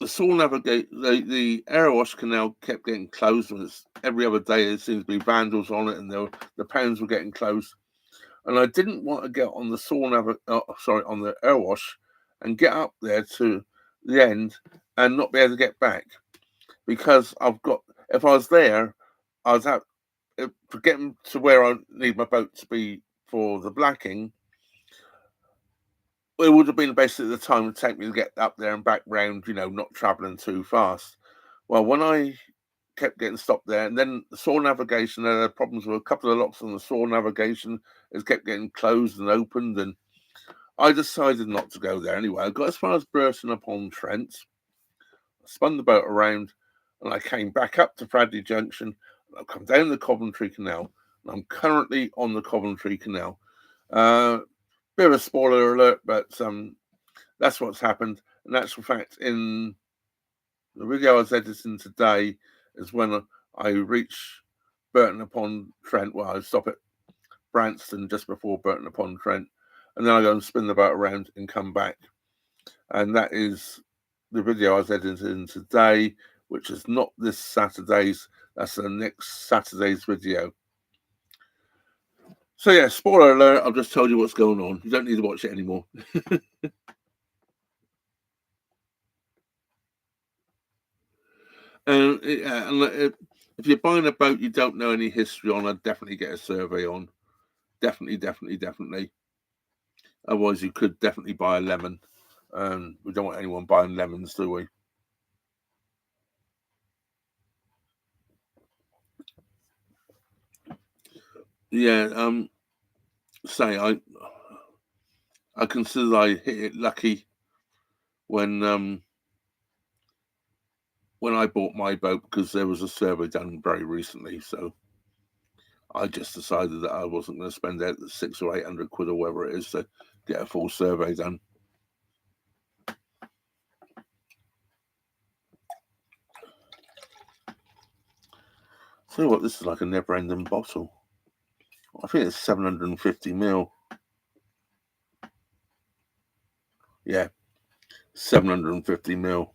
the Saw the Arrowash Canal kept getting closed, and every other day there seemed to be vandals on it, and the pounds were getting closed. And I didn't want to get on the on the Arrowash and get up there to the end and not be able to get back, because if I was there, I was out for getting to where I need my boat to be for the blacking. It would have been basically the time it would take me to get up there and back round, not travelling too fast. Well, when I kept getting stopped there, and then the Saw navigation, there had problems with a couple of locks on the Saw navigation. It kept getting closed and opened, and I decided not to go there anyway. I got as far as Burton upon Trent, spun the boat around, and I came back up to Bradley Junction. And I've come down the Coventry Canal, and I'm currently on the Coventry Canal. Bit of a spoiler alert, but that's what's happened. In actual fact, in the video I was editing today is when I reach Burton upon Trent. Well, I stop at Branston just before Burton upon Trent, and then I go and spin the boat around and come back. And that is the video I was editing today, which is not this Saturday's. That's the next Saturday's video. So yeah, spoiler alert, I've just told you what's going on. You don't need to watch it anymore. And if you're buying a boat you don't know any history on, I'd definitely get a survey on. Definitely. Otherwise, you could definitely buy a lemon. We don't want anyone buying lemons, do we? Yeah. Say I consider I hit it lucky when I bought my boat, because there was a survey done very recently. So I just decided that I wasn't going to spend out the £600 or £800 or whatever it is to get a full survey done. So what, this is like a never-ending bottle. I think it's 750ml. Yeah, 750ml.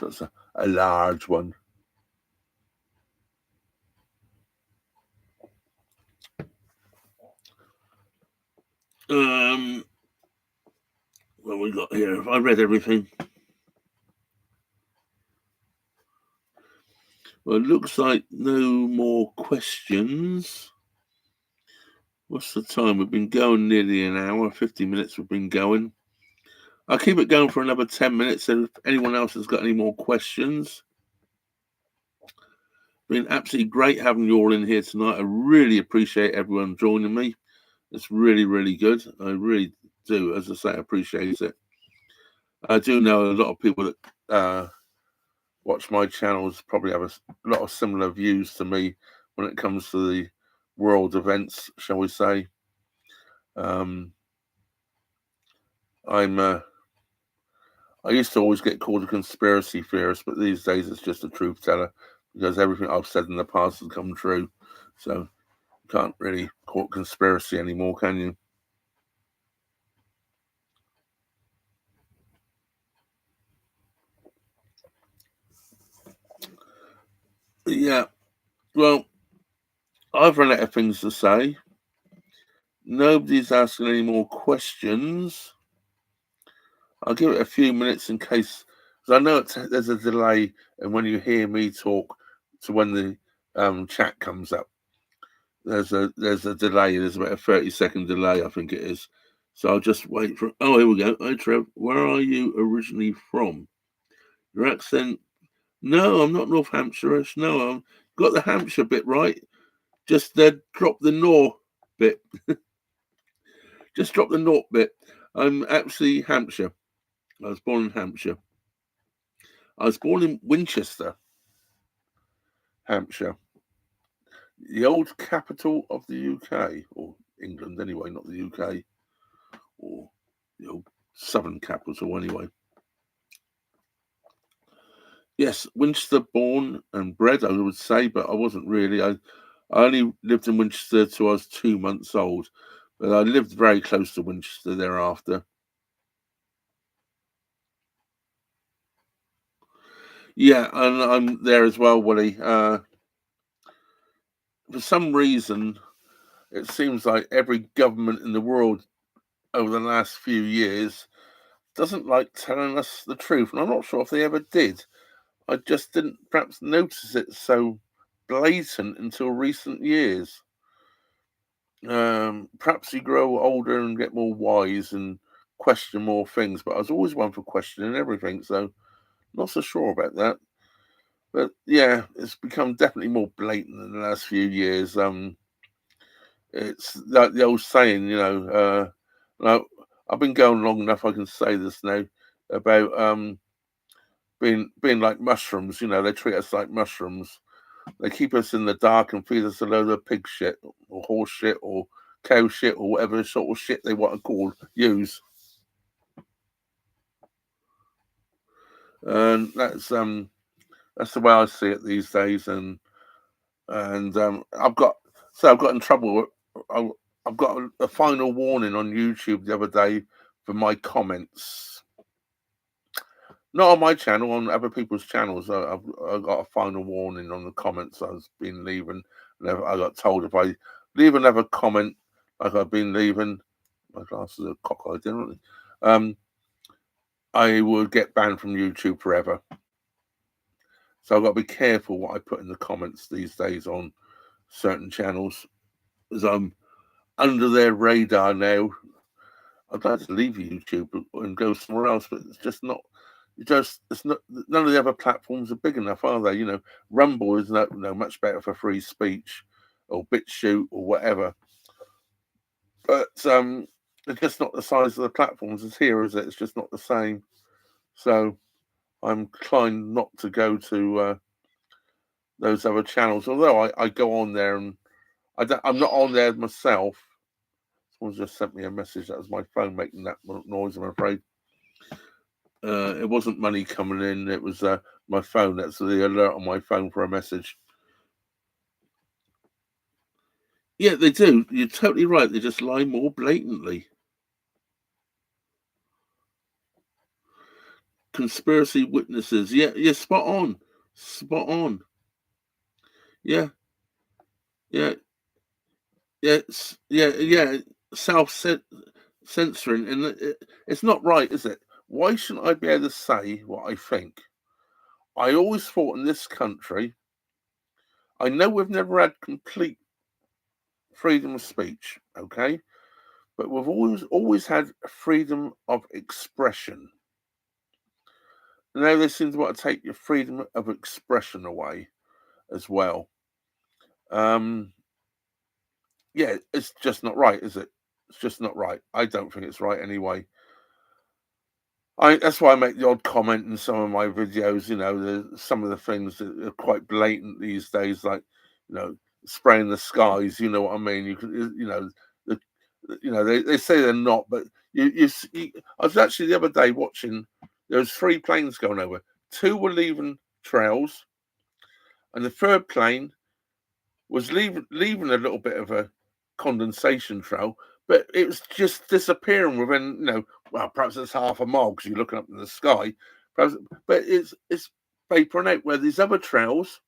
That's a large one. What we got here? Have I read everything? Well, it looks like no more questions. What's the time? We've been going nearly an hour, 50 minutes we've been going. I'll keep it going for another 10 minutes, and if anyone else has got any more questions. Been absolutely great having you all in here tonight. I really appreciate everyone joining me. It's really, really good. I really do, as I say, appreciate it. I do know a lot of people that watch my channels probably have a lot of similar views to me when it comes to the world events, shall we say. I used to always get called a conspiracy theorist, but these days it's just a truth teller because everything I've said in the past has come true. So you can't really call it conspiracy anymore, can you? Yeah, well, I've run out of things to say. Nobody's asking any more questions. I'll give it a few minutes in case, because I know there's a delay, and when you hear me talk to when the chat comes up, there's a delay. There's about a 30-second delay, I think it is. So I'll just wait for. Oh, here we go. Hi, Trev. Where are you originally from? Your accent? No, I'm not North Hampshire-ish. No, I've got the Hampshire bit right. Just drop the Nor bit. Just drop the North bit. I'm actually Hampshire. I was born in Hampshire. I was born in Winchester, Hampshire, the old capital of the UK, or England anyway, not the UK, or the old southern capital anyway. Yes, Winchester born and bred, I would say, but I wasn't really. I only lived in Winchester till I was 2 months old, but I lived very close to Winchester thereafter. Yeah, and I'm there as well, Willie. For some reason, it seems like every government in the world over the last few years doesn't like telling us the truth, and I'm not sure if they ever did. I just didn't perhaps notice it so blatant until recent years. Perhaps you grow older and get more wise and question more things, but I was always one for questioning everything, so not so sure about that. But yeah, it's become definitely more blatant in the last few years. It's like the old saying, like, I've been going long enough. I can say this now about being like mushrooms. They treat us like mushrooms. They keep us in the dark and feed us a load of pig shit or horse shit or cow shit or whatever sort of shit they want to use. And that's the way I see it these days. And I've got in trouble. I've got a final warning on YouTube the other day for my comments. Not on my channel, on other people's channels. I've got a final warning on the comments I've been leaving. And I got told if I leave another comment like I've been leaving, my glasses are cockeyed, didn't they? I would get banned from YouTube forever. So I've got to be careful what I put in the comments these days on certain channels, as I'm under their radar now. I'd like to leave YouTube and go somewhere else, but it's just not. It's not. None of the other platforms are big enough, are they? Rumble is much better for free speech, or BitChute or whatever. But it's just not the size of the platforms as here, is it? It's just not the same. So I'm inclined not to go to those other channels. Although I go on there and I'm not on there myself. Someone just sent me a message. That was my phone making that noise, I'm afraid. It wasn't money coming in. It was my phone. That's the alert on my phone for a message. Yeah, they do. You're totally right. They just lie more blatantly. Conspiracy witnesses. Yeah, spot on. Spot on. Yeah, yeah, yeah. Self-censoring. And it's not right, is it? Why shouldn't I be able to say what I think? I always thought in this country I know we've never had complete freedom of speech, okay? But we've always had freedom of expression. Now they seem to want to take your freedom of expression away as well. Yeah, it's just not right, is it? It's just not right. I don't think it's right anyway. That's why I make the odd comment in some of my videos. You know, some of the things that are quite blatant these days, like spraying the skies. You know what I mean? You can, the, they say they're not, but I was actually the other day watching. There was 3 planes going over. 2 were leaving trails, and the 3rd plane was leaving a little bit of a condensation trail, but it was just disappearing within, well, perhaps it's half a mile because you're looking up in the sky, perhaps, but it's vaporing out. Where these other trails,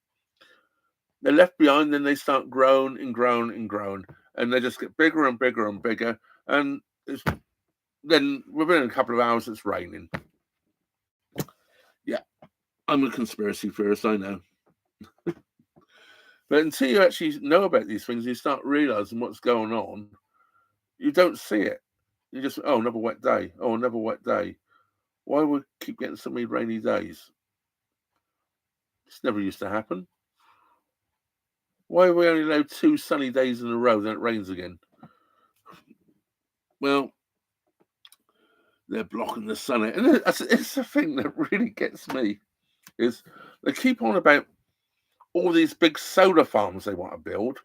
they're left behind, then they start growing and growing and growing, and they just get bigger and bigger and bigger, and then within a couple of hours it's raining. Yeah, I'm a conspiracy theorist, I know. But until you actually know about these things, you start realizing what's going on. You don't see it. You just, oh, another wet day. Oh, another wet day. Why would we keep getting so many rainy days? This never used to happen. Why are we only allowed 2 sunny days in a row, then it rains again? Well, they're blocking the sun out. And it's the thing that really gets me, is they keep on about all these big solar farms they want to build,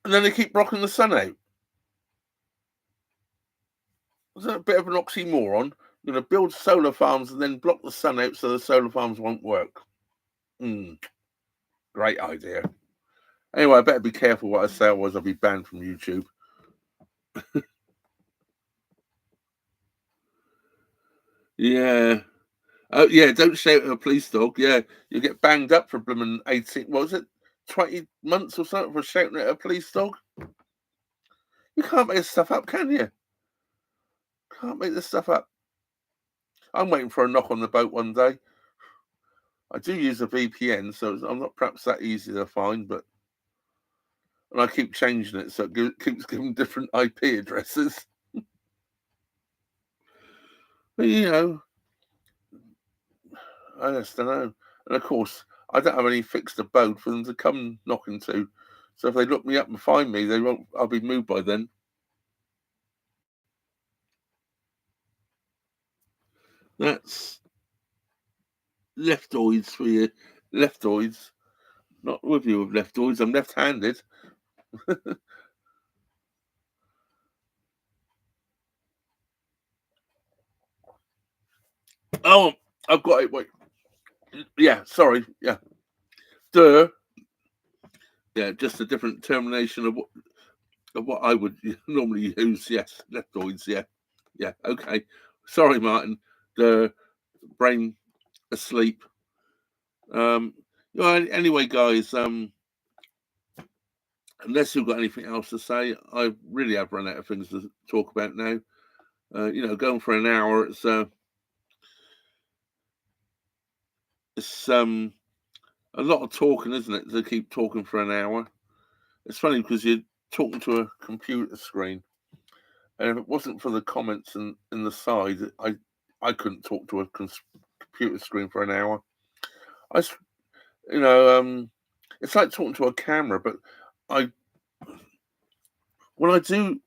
and then they keep blocking the sun out. Is that a bit of an oxymoron? You're going to build solar farms and then block the sun out so the solar farms won't work. Great idea. Anyway, I better be careful what I say, otherwise I'll be banned from YouTube. Yeah. Oh, yeah, don't shout at a police dog. Yeah, you get banged up for blooming 18, what was it, 20 months or something for shouting at a police dog? You can't make this stuff up, can you? Can't make this stuff up. I'm waiting for a knock on the boat one day. I do use a VPN, so I'm not perhaps that easy to find, but and I keep changing it, so it keeps giving different IP addresses. But I just don't know. And of course, I don't have any fixed abode for them to come knocking to. So if they look me up and find me, they won't. I'll be moved by then. That's leftoids for you. Leftoids. Not with you with leftoids. I'm left-handed. Oh, I've got it. Wait. Yeah, sorry. Yeah. Duh. Yeah, just a different termination of what I would normally use. Yes, leftoids. Yeah. Yeah. Okay. Sorry, Martin. The brain asleep. Anyway, guys, unless you've got anything else to say, I really have run out of things to talk about now. Going for an hour, it's a lot of talking, isn't it? To keep talking for an hour. It's funny because you're talking to a computer screen, and if it wasn't for the comments in the side, I couldn't talk to a computer screen for an hour. It's like talking to a camera, but when I do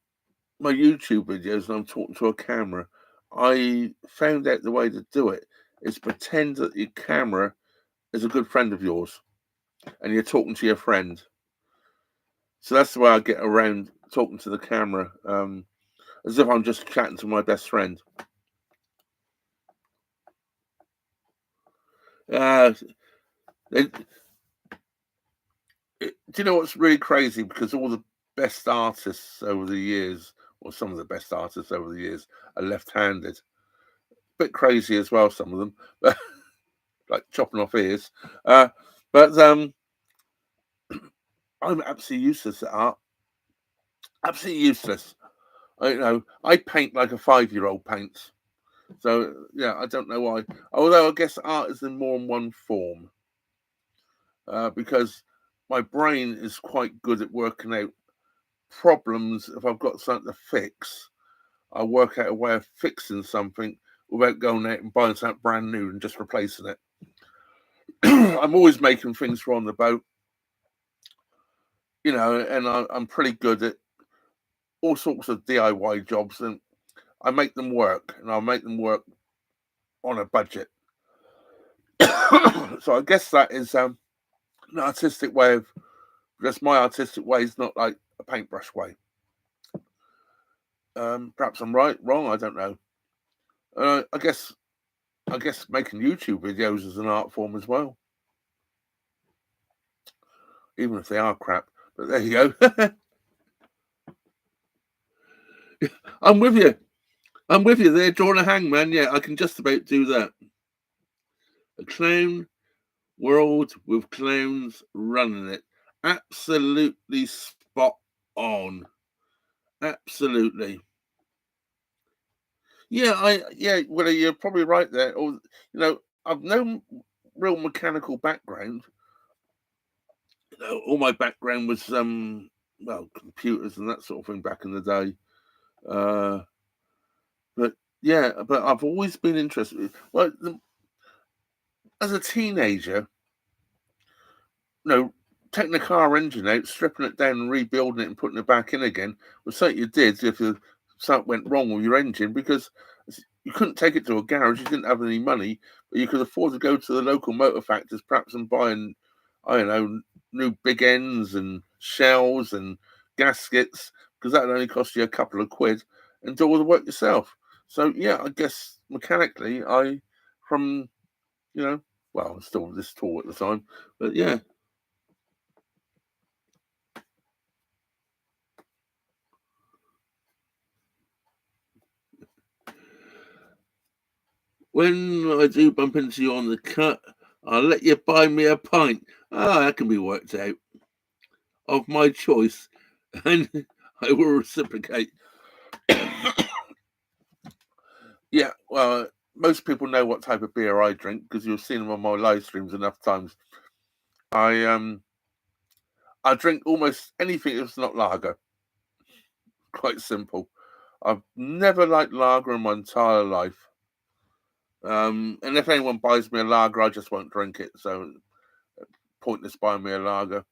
my YouTube videos and I'm talking to a camera, I found out the way to do it is pretend that your camera is a good friend of yours and you're talking to your friend. So that's the way I get around talking to the camera, as if I'm just chatting to my best friend. Do you know what's really crazy? Because all the best artists over the years, or some of the best artists over the years, are left-handed. Bit crazy as well, some of them, like chopping off ears. But I'm absolutely useless at art. Absolutely useless. I paint like a 5-year-old paints. So yeah, I don't know why. Although I guess art is in more than one form. because my brain is quite good at working out problems. If I've got something to fix, I work out a way of fixing something without going out and buying something brand new and just replacing it. I'm always making things for on the boat, you know, and I'm pretty good at all sorts of DIY jobs, and I make them work, and I'll make them work on a budget. So I guess that is an artistic way of, just my artistic way is not like a paintbrush way. Perhaps I'm right, wrong, I don't know. I guess making YouTube videos is an art form as well, even if they are crap. But there you go. I'm with you. I'm with you there, drawing a hangman. Yeah, I can just about do that. A clown world with clowns running it. Absolutely spot on. Absolutely. Yeah, well, you're probably right there. Or, you know, I've no real mechanical background. You know, all my background was well, computers and that sort of thing back in the day. Uh, but yeah, but I've always been interested. Well, as a teenager, you know, taking the car engine out, stripping it down and rebuilding it and putting it back in again was something you did if something went wrong with your engine, because you couldn't take it to a garage, you didn't have any money, but you could afford to go to the local motor factors perhaps and buy, I don't know, new big ends and shells and gaskets, because that would only cost you a couple of quid, and do all the work yourself. So yeah, I guess mechanically from, you know, well, I was still this tall at the time, but yeah. When I do bump into you on the cut, I'll let you buy me a pint. Ah, that can be worked out. Of my choice, and I will reciprocate. Yeah, well, most people know what type of beer I drink because you've seen them on my live streams enough times. I drink almost anything that's not lager. Quite simple. I've never liked lager in my entire life. And if anyone buys me a lager, I just won't drink it. So pointless buying me a lager.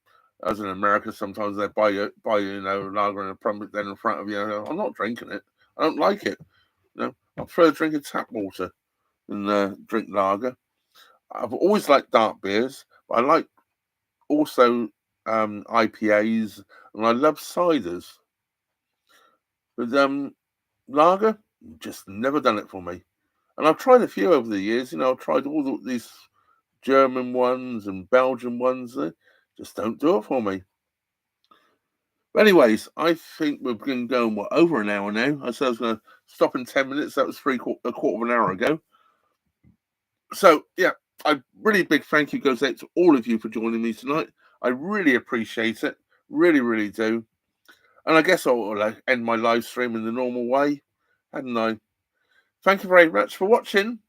As in America, sometimes they buy you, you know, lager and a pump then in front of you. I'm not drinking it. I don't like it. You know, I prefer drinking tap water than drink lager. I've always liked dark beers, but I like also IPAs, and I love ciders. But lager, just never done it for me. And I've tried a few over the years. You know, I've tried all these German ones and Belgian ones. They just don't do it for me. But anyways, I think we've been going over an hour now. I said I was going to stop in 10 minutes. That was a quarter of an hour ago. So yeah, a really big thank you goes out to all of you for joining me tonight. I really appreciate it. Really, really do. And I guess I'll end my live stream in the normal way, hadn't I? Thank you very much for watching.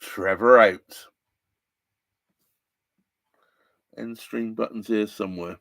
Trevor out. End stream buttons here somewhere.